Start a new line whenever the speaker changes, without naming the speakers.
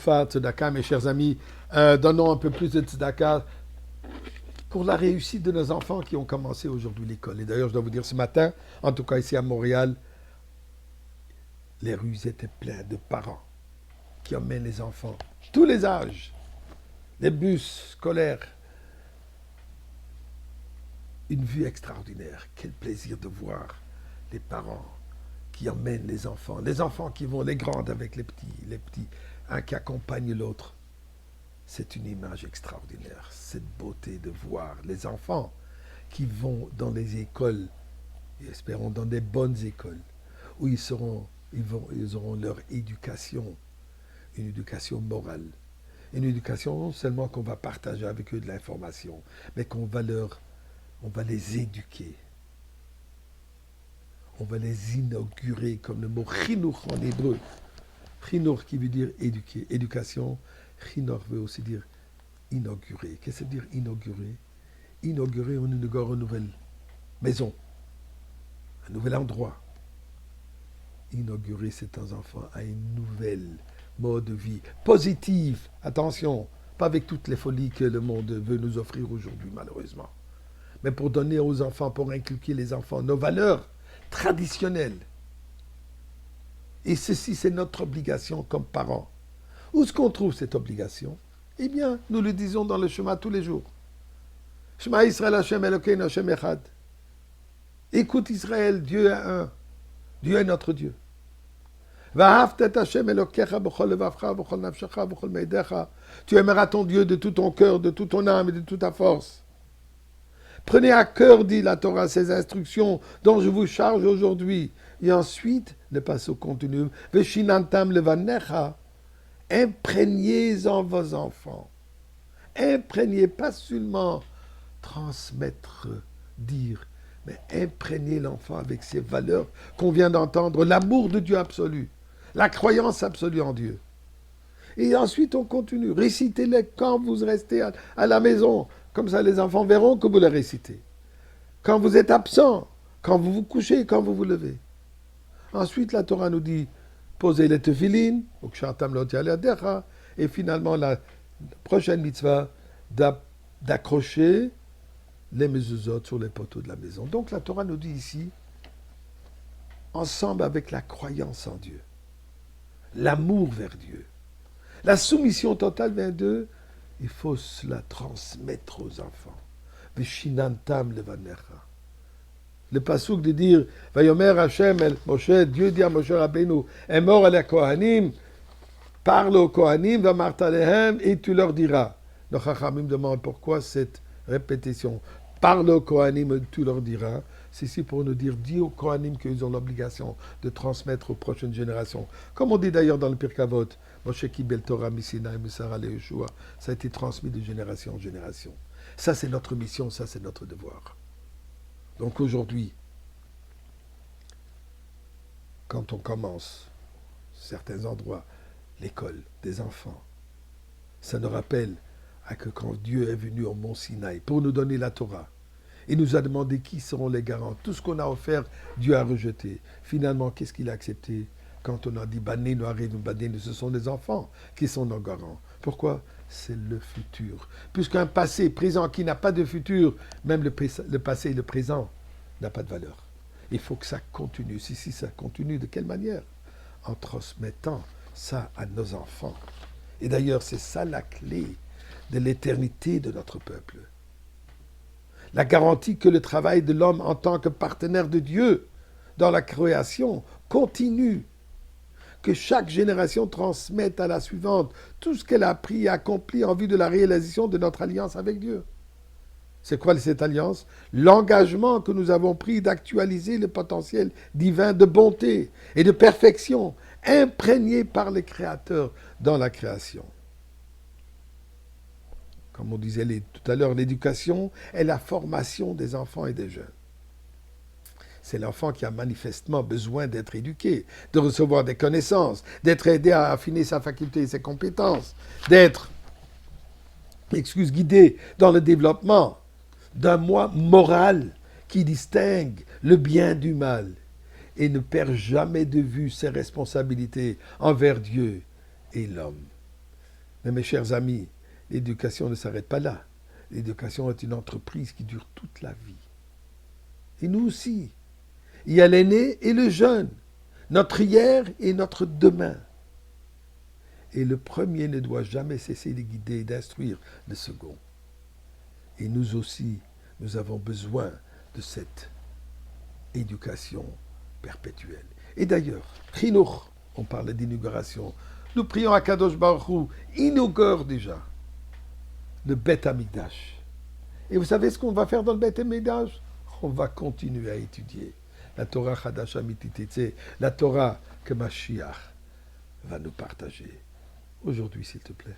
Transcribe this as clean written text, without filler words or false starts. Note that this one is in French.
Troufa, Tzedaka, mes chers amis. Donnons un peu plus de Tzedaka pour la réussite de nos enfants qui ont commencé aujourd'hui l'école. Et d'ailleurs, je dois vous dire, ce matin, en tout cas ici à Montréal, les rues étaient pleines de parents qui emmènent les enfants, tous les âges, les bus scolaires. Une vue extraordinaire. Quel plaisir de voir les parents qui emmènent les enfants qui vont, les grandes avec les petits, un qui accompagne l'autre. C'est une image extraordinaire, cette beauté de voir les enfants qui vont dans les écoles, et espérons dans des bonnes écoles, où ils auront leur éducation, une éducation morale, une éducation non seulement qu'on va partager avec eux de l'information, mais on va les éduquer. On va les inaugurer, comme le mot chinuch en hébreu. Chinuch qui veut dire éduquer. Éducation, chinuch veut aussi dire inaugurer. Qu'est-ce que ça veut dire inaugurer? Inaugurer, on inaugure une nouvelle maison, un nouvel endroit. Inaugurer ces enfants à une nouvelle mode de vie positive. Attention, pas avec toutes les folies que le monde veut nous offrir aujourd'hui, malheureusement. Mais pour donner aux enfants, pour inculquer les enfants nos valeurs traditionnelles. Et ceci, c'est notre obligation comme parents. Où est-ce qu'on trouve cette obligation? Eh bien, nous le disons dans le chemin tous les jours. Shema Israël Hashem Elokeinu Hashem Echad. Écoute Israël, Dieu est un. Dieu est notre Dieu. Tu aimeras ton Dieu de tout ton cœur, de toute ton âme et de toute ta force. Prenez à cœur, dit la Torah, ces instructions dont je vous charge aujourd'hui. Et ensuite, ne passe au contenu. Veshinantam levanecha. Imprégnez-en vos enfants. Imprégnez, pas seulement transmettre, dire, mais imprégnez l'enfant avec ces valeurs qu'on vient d'entendre. L'amour de Dieu absolu. La croyance absolue en Dieu. Et ensuite, on continue. Récitez-les quand vous restez à la maison. Comme ça, les enfants verront que vous les récitez. Quand vous êtes absent, quand vous vous couchez, quand vous vous levez. Ensuite, la Torah nous dit, posez les tefilines, et finalement, la prochaine mitzvah, d'accrocher les mezuzot sur les poteaux de la maison. Donc, la Torah nous dit ici, ensemble avec la croyance en Dieu, l'amour vers Dieu, la soumission totale vers Dieu, il faut cela transmettre aux enfants. Veshinantam levanecha. Le pasouk de dire, Vayomer Hashem el Moshe, Dieu dit à Moshe Rabbeinu, est mort à la Kohanim, parle aux Kohanim, va martalehem, et tu leur diras. Le Chachamim demande pourquoi cette répétition. Parle aux Kohanim, et tu leur diras. C'est ici pour nous dire, dis aux Kohanim qu'ils ont l'obligation de transmettre aux prochaines générations. Comme on dit d'ailleurs dans le Pirkei Avot, Moshe Kibel Torah Misinaï Misara le Yeshua, ça a été transmis de génération en génération. Ça, c'est notre mission, ça, c'est notre devoir. Donc aujourd'hui, quand on commence certains endroits, l'école des enfants, ça nous rappelle que quand Dieu est venu au mont Sinaï pour nous donner la Torah, il nous a demandé qui seront les garants. Tout ce qu'on a offert, Dieu a rejeté. Finalement, qu'est-ce qu'il a accepté? Quand on a dit Bané, ce sont les enfants qui sont nos garants. Pourquoi? C'est le futur. Puisqu'un passé présent qui n'a pas de futur, même le passé et le présent, n'a pas de valeur. Il faut que ça continue. Si ça continue, de quelle manière? En transmettant ça à nos enfants. Et d'ailleurs, c'est ça la clé de l'éternité de notre peuple. La garantie que le travail de l'homme en tant que partenaire de Dieu dans la création continue. Que chaque génération transmette à la suivante tout ce qu'elle a appris et accompli en vue de la réalisation de notre alliance avec Dieu. C'est quoi cette alliance? L'engagement que nous avons pris d'actualiser le potentiel divin de bonté et de perfection imprégné par les créateurs dans la création. Comme on disait tout à l'heure, l'éducation est la formation des enfants et des jeunes. C'est l'enfant qui a manifestement besoin d'être éduqué, de recevoir des connaissances, d'être aidé à affiner sa faculté et ses compétences, d'être, guidé dans le développement d'un moi moral qui distingue le bien du mal et ne perd jamais de vue ses responsabilités envers Dieu et l'homme. Mais mes chers amis, l'éducation ne s'arrête pas là. L'éducation est une entreprise qui dure toute la vie. Et nous aussi. Il y a l'aîné et le jeune, notre hier et notre demain. Et le premier ne doit jamais cesser de guider et d'instruire le second. Et nous aussi, nous avons besoin de cette éducation perpétuelle. Et d'ailleurs, Chinour, on parle d'inauguration. Nous prions à Kadosh Baruch Hu, inaugure déjà le Beth Amikdash. Et vous savez ce qu'on va faire dans le Beth Amikdash? On va continuer à étudier la Torah Chadash Amitititze, la Torah que Mashiach va nous partager. Aujourd'hui, s'il te plaît.